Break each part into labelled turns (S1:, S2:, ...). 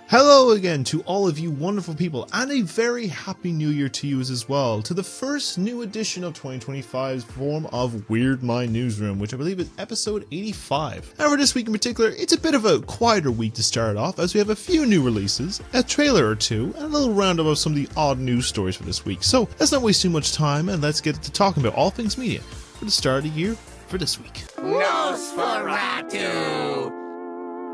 S1: Hello again to all of you wonderful people, and a very happy new year to you as well, to the first new edition of 2025's form of Weird Mind Newsroom, which I believe is episode 85. And for this week in particular, it's a bit of a quieter week to start off, as we have a few new releases, a trailer or two, and a little roundup of some of the odd news stories for this week. So let's not waste too much time, and let's get to talking about all things media for the start of the year for this week.
S2: Nosferatu!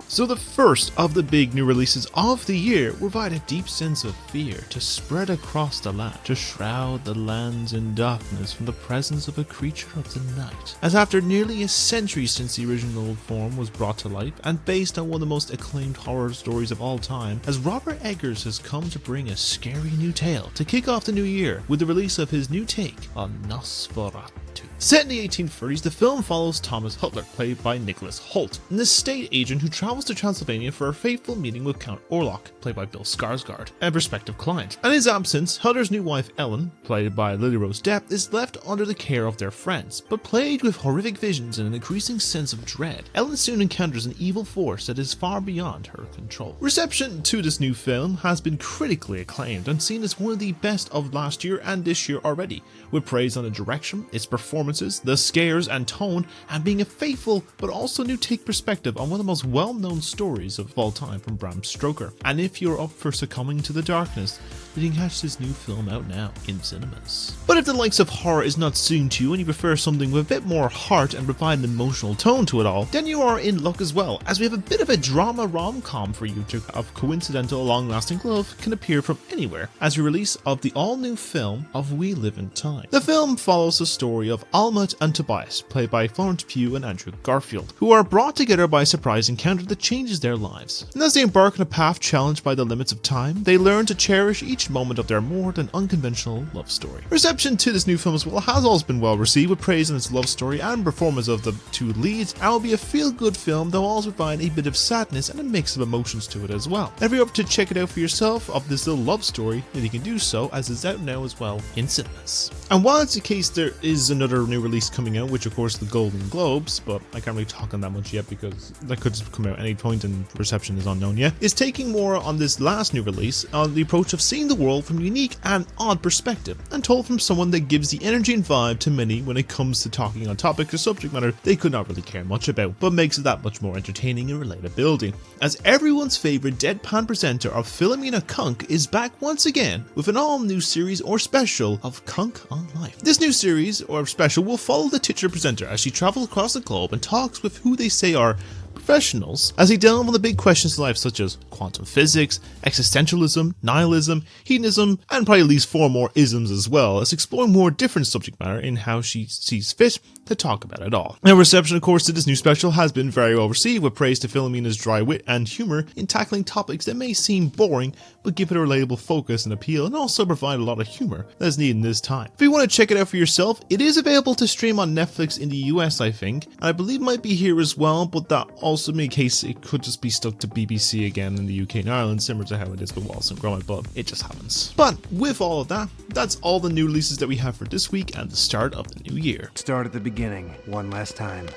S1: So the first of the big new releases of the year will provide a deep sense of fear to spread across the land, to shroud the lands in darkness from the presence of a creature of the night. As after nearly a century since the original form was brought to life, and based on one of the most acclaimed horror stories of all time, as Robert Eggers has come to bring a scary new tale to kick off the new year with the release of his new take on Nosferatu. Set in the 1830s, the film follows Thomas Huttler, played by Nicholas Hoult, an estate agent who travels to Transylvania for a fateful meeting with Count Orlok, played by Bill Skarsgård, a prospective client. In his absence, Huttler's new wife Ellen, played by Lily Rose Depp, is left under the care of their friends, but plagued with horrific visions and an increasing sense of dread. Ellen soon encounters an evil force that is far beyond her control. Reception to this new film has been critically acclaimed and seen as one of the best of last year and this year already, with praise on the direction, its performances, the scares and tone, and being a faithful but also new take perspective on one of the most well-known stories of all time from Bram Stoker. And if you're up for succumbing to the darkness, then you can catch this new film out now in cinemas. But if the likes of horror is not suiting to you and you prefer something with a bit more heart and provide an emotional tone to it all, then you are in luck as well, as we have a bit of a drama rom-com for you to have coincidental long-lasting love can appear from anywhere, as a release of the all-new film of We Live in Time. The film follows the story of Almut and Tobias, played by Florence Pugh and Andrew Garfield, who are brought together by a surprise encounter that changes their lives. And as they embark on a path challenged by the limits of time, they learn to cherish each moment of their more than unconventional love story. Reception to this new film as well has always been well received, with praise on its love story and performance of the two leads, and will be a feel-good film that will also provide a bit of sadness and a mix of emotions to it as well. If you're up to check it out for yourself of this little love story, then you can do so, as it's out now as well in cinemas. And while it's the case there is another new release coming out, which of course the Golden Globes, but I can't really talk on that much yet because that could come out any point and reception is unknown yet, is taking more on this last new release on the approach of seeing the world from a unique and odd perspective, and told from someone that gives the energy and vibe to many when it comes to talking on topics or subject matter they could not really care much about, but makes it that much more entertaining and relatability. As everyone's favourite deadpan presenter of Philomena Kunk is back once again with an all-new series or special of Kunk on Life. This new series or special will follow the titular presenter as she travels across the globe and talks with who they say are professionals as they delve on the big questions of life, such as quantum physics, existentialism, nihilism, hedonism, and probably at least 4 more isms as well, as exploring more different subject matter in how she sees fit to talk about it all. Now, reception, of course, to this new special has been very well received, with praise to Philomena's dry wit and humour in tackling topics that may seem boring, but give it a relatable focus and appeal, and also provide a lot of humour that is needed in this time. If you want to check it out for yourself, it is available to stream on Netflix in the US, I think, and I believe might be here as well, but that also in case it could just be stuck to BBC again in the UK and Ireland, similar to how it is with Wallace and Gromit, but it just happens. But with all of that, that's all the new releases that we have for this week and the start of the new year.
S2: Start at the beginning, one last time.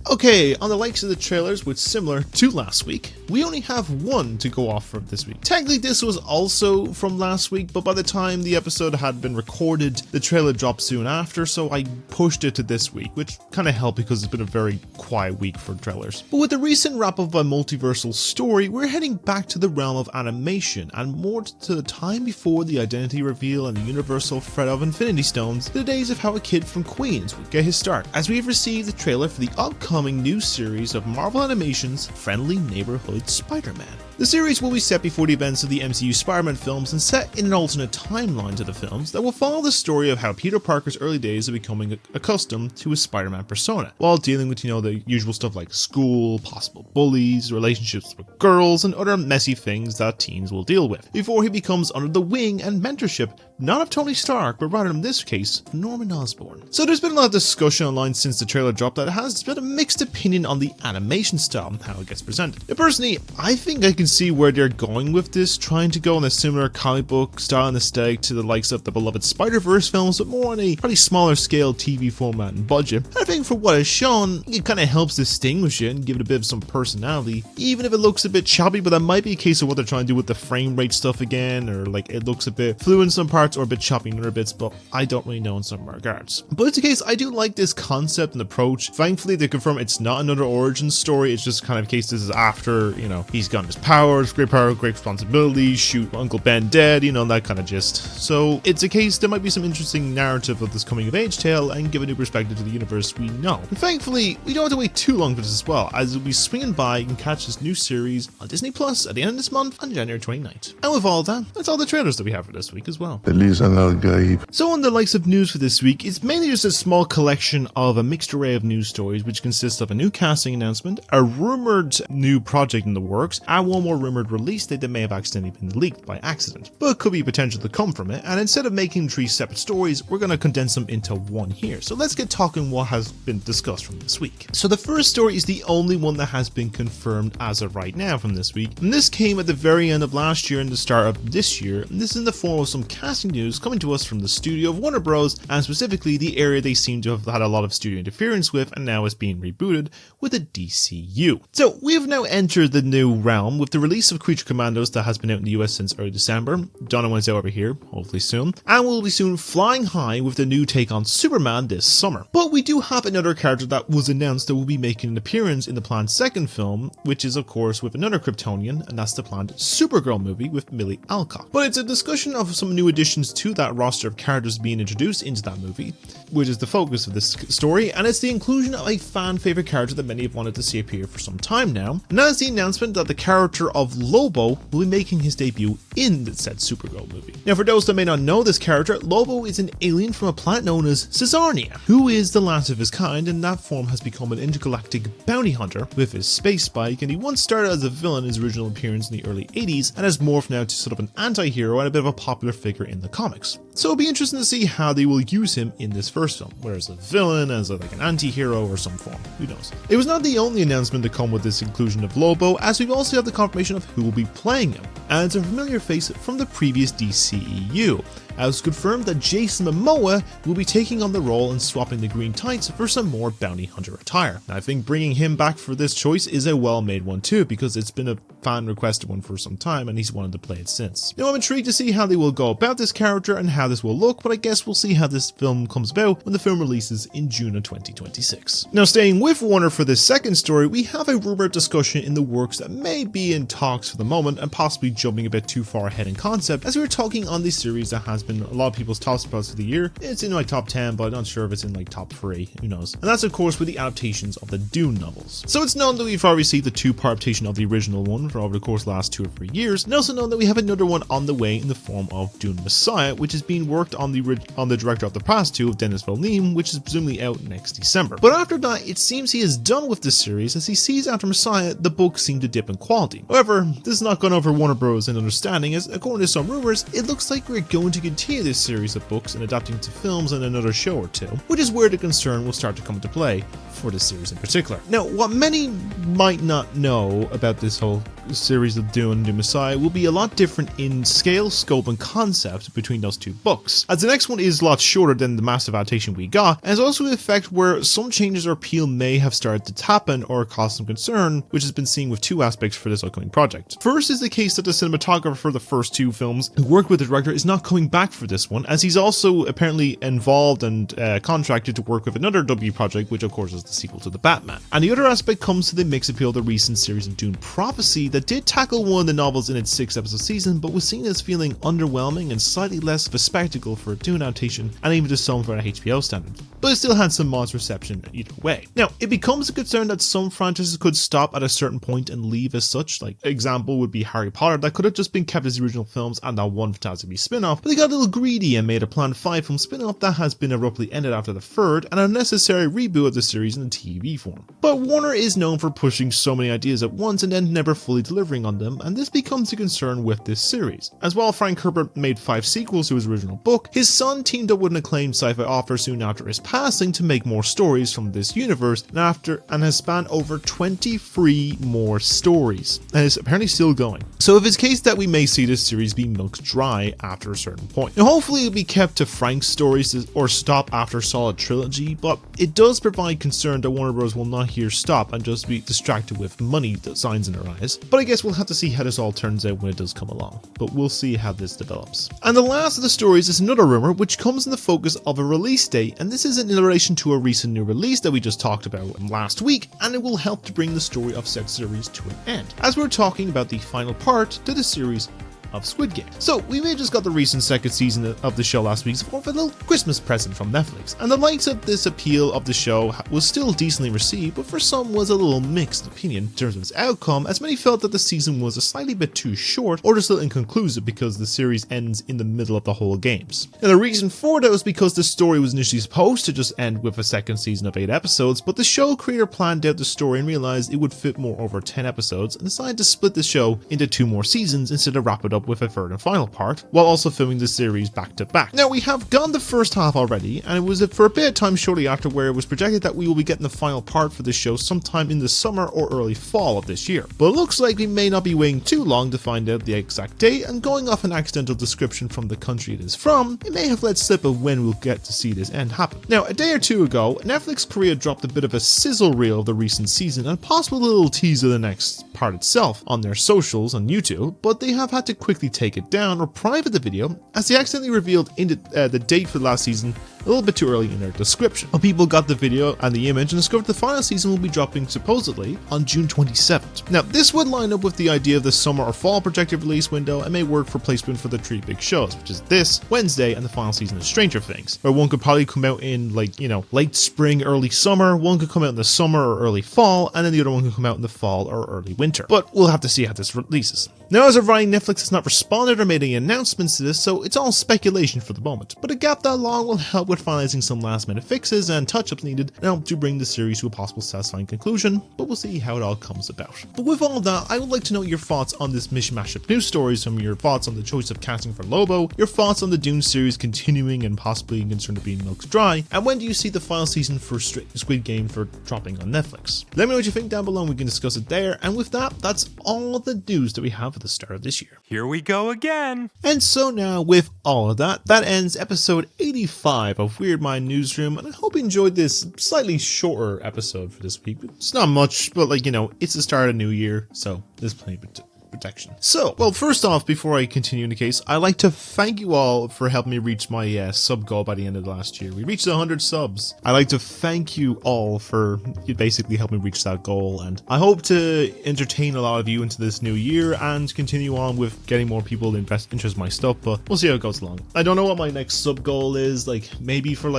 S1: Okay, on the likes of the trailers, which similar to last week, we only have one to go off from this week. Technically this was also from last week, but by the time the episode had been recorded, the trailer dropped soon after, so I pushed it to this week, which kind of helped because it's been a very quiet week for trailers. But with the recent wrap of a multiversal story, we're heading back to the realm of animation, and more to the time before the identity reveal and the universal threat of Infinity Stones, to the days of how a kid from Queens would get his start, as we have received the trailer for the upcoming new series of Marvel Animation's Friendly Neighborhood Spider-Man. The series will be set before the events of the MCU Spider-Man films and set in an alternate timeline to the films that will follow the story of how Peter Parker's early days of becoming accustomed to his Spider-Man persona, while dealing with, the usual stuff like school, possible bullies, relationships with girls, and other messy things that teens will deal with, before he becomes under the wing and mentorship not of Tony Stark, but rather in this case, Norman Osborn. So there's been a lot of discussion online since the trailer dropped that has been a mixed opinion on the animation style and how it gets presented. Now, personally, I think I can see where they're going with this, trying to go in a similar comic book style and aesthetic to the likes of the beloved Spider-Verse films, but more on a probably smaller scale TV format and budget. And I think for what is shown, it kind of helps distinguish it and give it a bit of some personality, even if it looks a bit choppy, but that might be a case of what they're trying to do with the frame rate stuff again, or like it looks a bit fluid in some parts or a bit choppy in other bits, but I don't really know in some regards. But it's a case, I do like this concept and approach. Thankfully, they confirm it's not another origin story, it's just kind of a case this is after, you know, he's gotten his powers, great power, great responsibilities, shoot Uncle Ben dead, you know, that kind of gist. So it's a case there might be some interesting narrative of this coming of age tale and give a new perspective to the universe we know. And thankfully, we don't have to wait too long for this as well, as we'll be swinging by and catch this new series on Disney Plus at the end of this month on January 29th. And with all that, that's all the trailers that we have for this week as well. So on the likes of news for this week, it's mainly just a small collection of a mixed array of news stories, which consists of a new casting announcement, a rumored new project in the works, and one more rumored release date that may have accidentally been leaked by accident, but could be potential to come from it. And instead of making 3 separate stories, we're going to condense them into one here. So let's get talking what has been discussed from this week. So the first story is the only one that has been confirmed as of right now from this week, and this came at the very end of last year and the start of this year, and this is in the form of some casting news coming to us from the studio of Warner Bros, and specifically the area they seem to have had a lot of studio interference with, and now is being rebooted with the DCU. So we have now entered the new realm with the release of Creature Commandos that has been out in the US since early December. Donna is out over here, hopefully soon, and we'll be soon flying high with the new take on Superman this summer. But we do have another character that was announced that will be making an appearance in the planned second film, which is of course with another Kryptonian, and that's the planned Supergirl movie with Millie Alcock. But it's a discussion of some new additions to that roster of characters being introduced into that movie, which is the focus of this story, and it's the inclusion of a fan favorite character that many have wanted to see appear for some time now, and that is the announcement that the character of Lobo will be making his debut in the said Supergirl movie. Now for those that may not know this character, Lobo is an alien from a planet known as Caesarnia, who is the last of his kind, and that form has become an intergalactic bounty hunter with his space bike, and he once started as a villain in his original appearance in the early 80s and has morphed now to sort of an anti-hero and a bit of a popular figure in the comics. So it'll be interesting to see how they will use him in this first film, whether as a villain, as like an anti-hero or some form, who knows. It was not the only announcement to come with this inclusion of Lobo, as we've also had the confirmation of who will be playing him, and it's a familiar face from the previous DCEU. It was confirmed that Jason Momoa will be taking on the role and swapping the green tights for some more bounty hunter attire. And I think bringing him back for this choice is a well-made one too, because it's been a fan requested one for some time and he's wanted to play it since. Now I'm intrigued to see how they will go about this character and how this will look, but I guess we'll see how this film comes about when the film releases in June of 2026. Now staying with Warner for this second story, we have a rumored discussion in the works that may be in talks for the moment and possibly jumping a bit too far ahead in concept, as we were talking on this series that has been a lot of people's top spots for the year. It's in like top 10, but I'm not sure if it's in like top 3, who knows. And that's of course with the adaptations of the Dune novels. So it's known that we've already received the 2-part adaptation of the original one for over the course of the last 2 or 3 years, and also known that we have another one on the way in the form of Dune Messiah, which is being worked on the director of the past 2 of Denis Villeneuve, which is presumably out next December. But after that, it seems he is done with this series, as he sees after Messiah the books seem to dip in quality. However, this is not gone over Warner Bros. In understanding, as according to some rumors, it looks like we're going to continue this series of books and adapting to films and another show or 2, which is where the concern will start to come into play for this series in particular. Now, what many might not know about this whole series of Dune and Messiah will be a lot different in scale, scope, and concept between those 2 books, as the next one is a lot shorter than the massive adaptation we got, and has also an effect where some changes or appeal may have started to happen or cause some concern, which has been seen with 2 aspects for this upcoming project. First is the case that the cinematographer for the first 2 films who worked with the director is not coming back for this one, as he's also apparently involved and contracted to work with another W project, which of course is the sequel to the Batman. And the other aspect comes to the mix appeal of the recent series of Dune Prophecy that did tackle one of the novels in its 6-episode season, but was seen as feeling underwhelming and slightly less of a spectacle for a Dune adaptation, and even to some for an HBO standard. But it still had some modest reception either way. Now, it becomes a concern that some franchises could stop at a certain point and leave as such. Like, example would be Harry Potter, that could have just been kept as the original films and that one Fantastic Beasts spin-off, but they got a little greedy and made a planned 5-film spin-off that has been abruptly ended after the 3rd, and a necessary reboot of the series in the TV form. But Warner is known for pushing so many ideas at once and then never fully delivering on them, and this becomes a concern with this series. As while Frank Herbert made 5 sequels to his original book, his son teamed up with an acclaimed sci-fi author soon after his passing to make more stories from this universe and has spanned over 23 more stories and is apparently still going. So if it's the case that we may see this series be milked dry after a certain point. Now hopefully it'll be kept to Frank's stories or stop after a solid trilogy, but it does provide concern that Warner Bros. Will not here stop and just be distracted with money signs in their eyes. But I guess we'll have to see how this all turns out when it does come along, but we'll see how this develops. And the last of the stories is another rumor which comes in the focus of a release date, and this is in relation to a recent new release that we just talked about last week, and it will help to bring the story of said series to an end, as we're talking about the final part to the series of Squid Game. So we may have just got the recent second season of the show last week for a little Christmas present from Netflix, and the likes of this appeal of the show was still decently received, but for some was a little mixed opinion in terms of its outcome, as many felt that the season was a slightly bit too short or just a little inconclusive because the series ends in the middle of the whole games. Now the reason for that was because the story was initially supposed to just end with a second season of 8 episodes, but the show creator planned out the story and realized it would fit more over 10 episodes and decided to split the show into 2 more seasons instead of wrap it up with a third and final part, while also filming the series back to back. Now we have gone the first half already, and it was for a bit of time shortly after where it was projected that we will be getting the final part for the show sometime in the summer or early fall of this year. But it looks like we may not be waiting too long to find out the exact date, and going off an accidental description from the country it is from, it may have let slip of when we'll get to see this end happen. Now a day or two ago, Netflix Korea dropped a bit of a sizzle reel of the recent season and a possible little tease of the next part itself on their socials on YouTube, but they have had to quickly take it down or private the video as they accidentally revealed the date for the last season a little bit too early in their description. But people got the video and the image and discovered the final season will be dropping supposedly on June 27th. Now this would line up with the idea of the summer or fall projected release window and may work for placement for the 3 big shows, which is this Wednesday and the final season of Stranger Things, where one could probably come out in late spring, early summer, one could come out in the summer or early fall, and then the other one could come out in the fall or early winter. But we'll have to see how this releases. Now as of writing, Netflix has not responded or made any announcements to this, so it's all speculation for the moment, but a gap that long will help with finalizing some last minute fixes and touch-ups needed and help to bring the series to a possible satisfying conclusion, but we'll see how it all comes about. But with all that, I would like to know your thoughts on this mishmash of news stories, from your thoughts on the choice of casting for Lobo, your thoughts on the Dune series continuing and possibly concerned of being milked dry, and when do you see the final season for Squid Game for dropping on Netflix? Let me know what you think down below and we can discuss it there, and with that, that's all the news that we have at the start of this year.
S3: Here we go again.
S1: And so now, with all of that, that ends episode 85 of Weird Mind Newsroom, and I hope you enjoyed this slightly shorter episode for this week. It's not much, but it's the start of a new year, so there's plenty of protection. So, well, first off, before I continue in the case, I'd like to thank you all for helping me reach my sub goal by the end of last year. We reached 100 subs. I'd like to thank you all for basically helping me reach that goal, and I hope to entertain a lot of you into this new year and continue on with getting more people to interest in my stuff, but we'll see how it goes along. I don't know what my next sub goal is, maybe for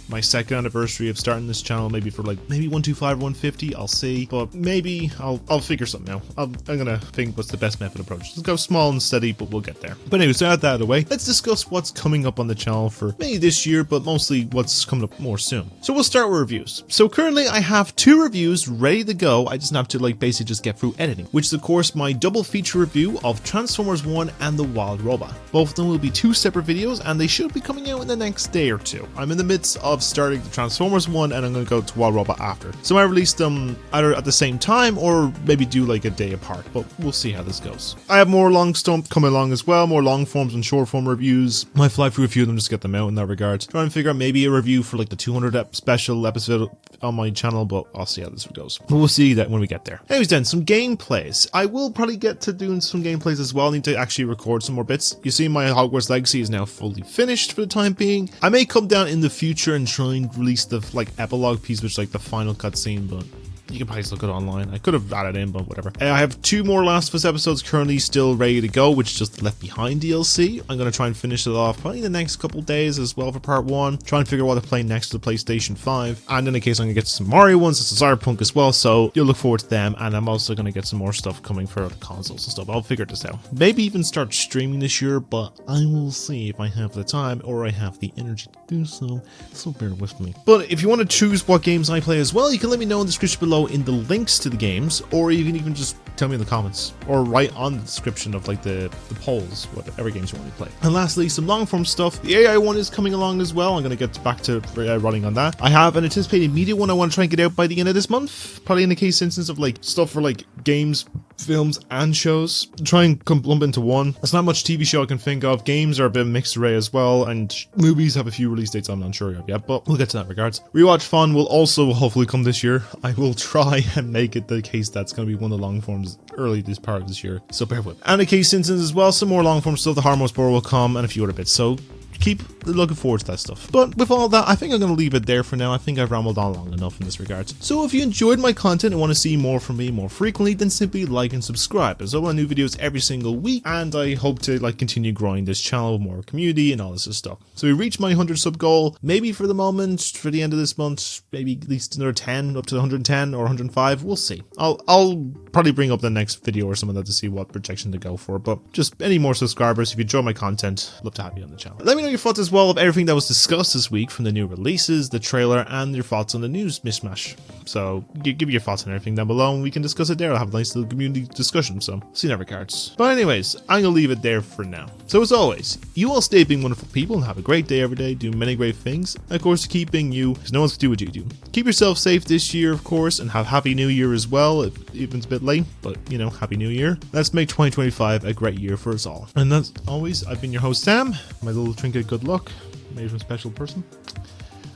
S1: my second anniversary of starting this channel, maybe for maybe 125 or 150, I'll see, but maybe I'll figure something out. I'm gonna think what's the best method approach. Let's go small and steady, but we'll get there. But anyway, so out that out of the way, let's discuss what's coming up on the channel for maybe this year, but mostly what's coming up more soon. So we'll start with reviews. So currently I have 2 reviews ready to go. I just have to basically just get through editing, which is of course my double feature review of Transformers 1 and the Wild Robot. Both of them will be 2 separate videos and they should be coming out in the next day or 2. I'm in the midst of starting the Transformers 1 and I'm going to go to Wild Robot after. So I release them either at the same time or maybe do a day apart, but we'll see how this goes. I have more long stuff coming along as well, more long forms and short form reviews. Might fly through a few of them just to get them out in that regard. Trying to figure out maybe a review for the 200 special episode on my channel, but I'll see how this goes. But we'll see that when we get there. Anyways then, some gameplays. I will probably get to doing some gameplays as well. I need to actually record some more bits. You see my Hogwarts Legacy is now fully finished for the time being. I may come down in the future and try and release the epilogue piece, which is the final cutscene, but you can probably just look it online. I could have added in, but whatever. I have 2 more Last of Us episodes currently still ready to go, which is just the Left Behind DLC. I'm going to try and finish it off probably the next couple days as well for part 1. Try and figure out what to play next to the PlayStation 5. And in the case I'm going to get some Mario ones, it's a Cyberpunk as well, so you'll look forward to them. And I'm also going to get some more stuff coming for the consoles and stuff. I'll figure this out. Maybe even start streaming this year, but I will see if I have the time or I have the energy to do so. So bear with me. But if you want to choose what games I play as well, you can let me know in the description below below in the links to the games, or you can even just tell me in the comments or write on the description of like the polls, whatever games you want to play. And lastly, some long form stuff. The AI one is coming along as well. I'm going to get back to running on that. I have an anticipated media one I want to try and get out by the end of this month, probably in the case instance of like stuff for like games, films and shows. Try and lump into one. There's not much TV show I can think of. Games are a bit of a mixed array as well, and movies have a few release dates I'm not sure of yet, but we'll get to that in regards. Rewatch fun will also hopefully come this year. I will try and make it the case that's going to be one of the long forms early this part of this year, so bear with me. And in case instance as well, some more long form stuff. The Harmos Board will come and a few other bits, so keep looking forward to that stuff. But with all that, I think I'm going to leave it there for now. I think I've rambled on long enough in this regard. So if you enjoyed my content and want to see more from me more frequently, then simply like and subscribe, as I upload new videos every single week, and I hope to like continue growing this channel with more community and all this stuff. So we reach my 100 sub goal, maybe for the moment, for the end of this month, maybe at least another 10, up to 110 or 105, we'll see. I'll probably bring up the next video or something like that to see what projection to go for, but just any more subscribers, if you enjoy my content, I'd love to have you on the channel. Let me know your thoughts as well of everything that was discussed this week, from the new releases, the trailer, and your thoughts on the news mishmash. So give me your thoughts on everything down below and we can discuss it there. I'll have a nice little community discussion, so see you in regards. But anyways, I'm gonna leave it there for now. So as always, you all stay being wonderful people and have a great day every day, do many great things, and of course keep being you, because no one's gonna do what you do. Keep yourself safe this year, of course, and have Happy New Year as well, even it's a bit late, but you know, Happy New Year. Let's make 2025 a great year for us all. And as always, I've been your host Sam, my little trinket good luck, made from a special person.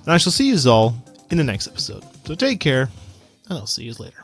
S1: And I shall see you all in the next episode. So take care, and I'll see you later.